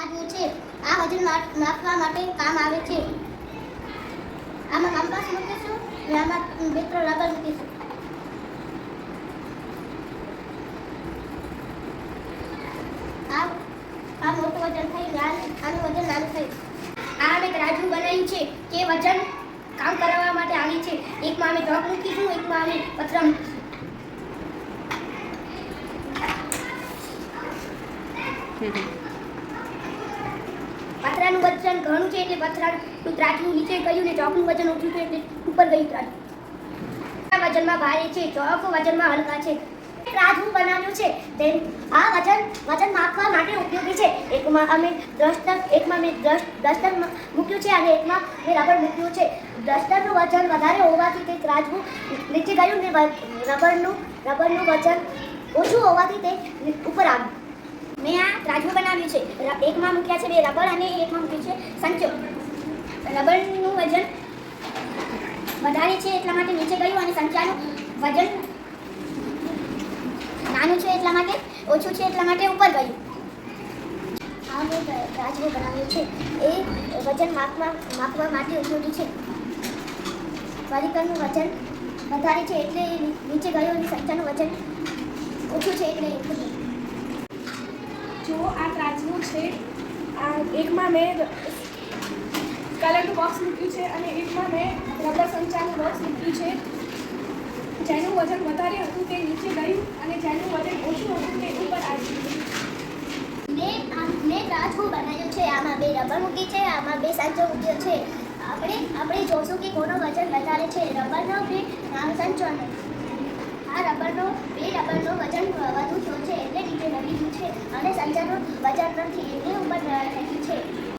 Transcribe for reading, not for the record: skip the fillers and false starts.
ત્રાજવું છે. આ વજન માપવા માટે કામ આવે છે. આમાં કંપાસ મૂકીશું અને આમાં 2-3 રબર મૂકીશું. આ મોટું વજન થઈ આનું વજન નાનું થયું. આ અમે ત્રાજવું બનાવ્યું છે કે વજન કામ કરાવવા માટે આવી છે. એકમાં અમે ચોક મૂકીશું, એકમાં અમે પથરા મૂકીશું. પથરાનું વજન ઘણું છે એટલે પથરાનું ત્રાજવું નીચે ગયું ને ચોકનું વજન ઓછું છે એટલે ઉપર ગયું ત્રાજવું. વજનમાં ભારે છે, ચોક વજનમાં હલકા છે. ત્રાજવું બનાવ્યું છે તેમ આ વજન માપવા માટે ઉપયોગી છે. એકમાં અમે ડસ્ટર મૂક્યું છે અને એકમાં મેં રબર મૂક્યું છે. ડસ્ટરનું વજન વધારે હોવાથી તે ત્રાજવું નીચે ગયું ને રબરનું વજન ઓછું હોવાથી તે ઉપર આવ્યું. મેં આ ત્રાજવું બનાવ્યું છે. એકમાં મૂક્યા છે 2 રબર અને એકમાં મૂક્યું છે સંચો. રબરનું વજન વધારે છે એટલા માટે નીચે ગયું અને સંચાનું વજન નાનું છે એટલા માટે ઓછું છે એટલા માટે ઉપર ગયું. આ મેં ત્રાજવું બનાવ્યું છે એ વજન માપવા માટે ઉપયોગી છે. પરિકરનું વજન વધારે છે એટલે નીચે ગયું અને સંચાનું વજન ઓછું છે એટલે ઉપર ગયું. જો આ ત્રાજવું છે, આ એકમાં મેં કલરનું બોક્સ મૂક્યું છે અને એકમાં મેં રબર સંચાનું બોક્સ મૂક્યું છે. જેનું વજન વધારે હતું તે નીચે ગયું અને જેનું વજન ઓછું હતું તે ઉપર આવ્યું. મેં ત્રાજવું બનાવ્યું છે. આમાં 2 રબર મૂકી છે, આમાં 2 સંચો મૂક્યો છે. આપણે જોશું કે કોનો વજન વધારે છે, રબરનો કે સંચોનો. આ રબરનો વજન વધુ થયો છે એટલે નીચે નમી ગયું છે અને સંચાનું વજન નથી એટલે ઉપર થઈ ગયું છે.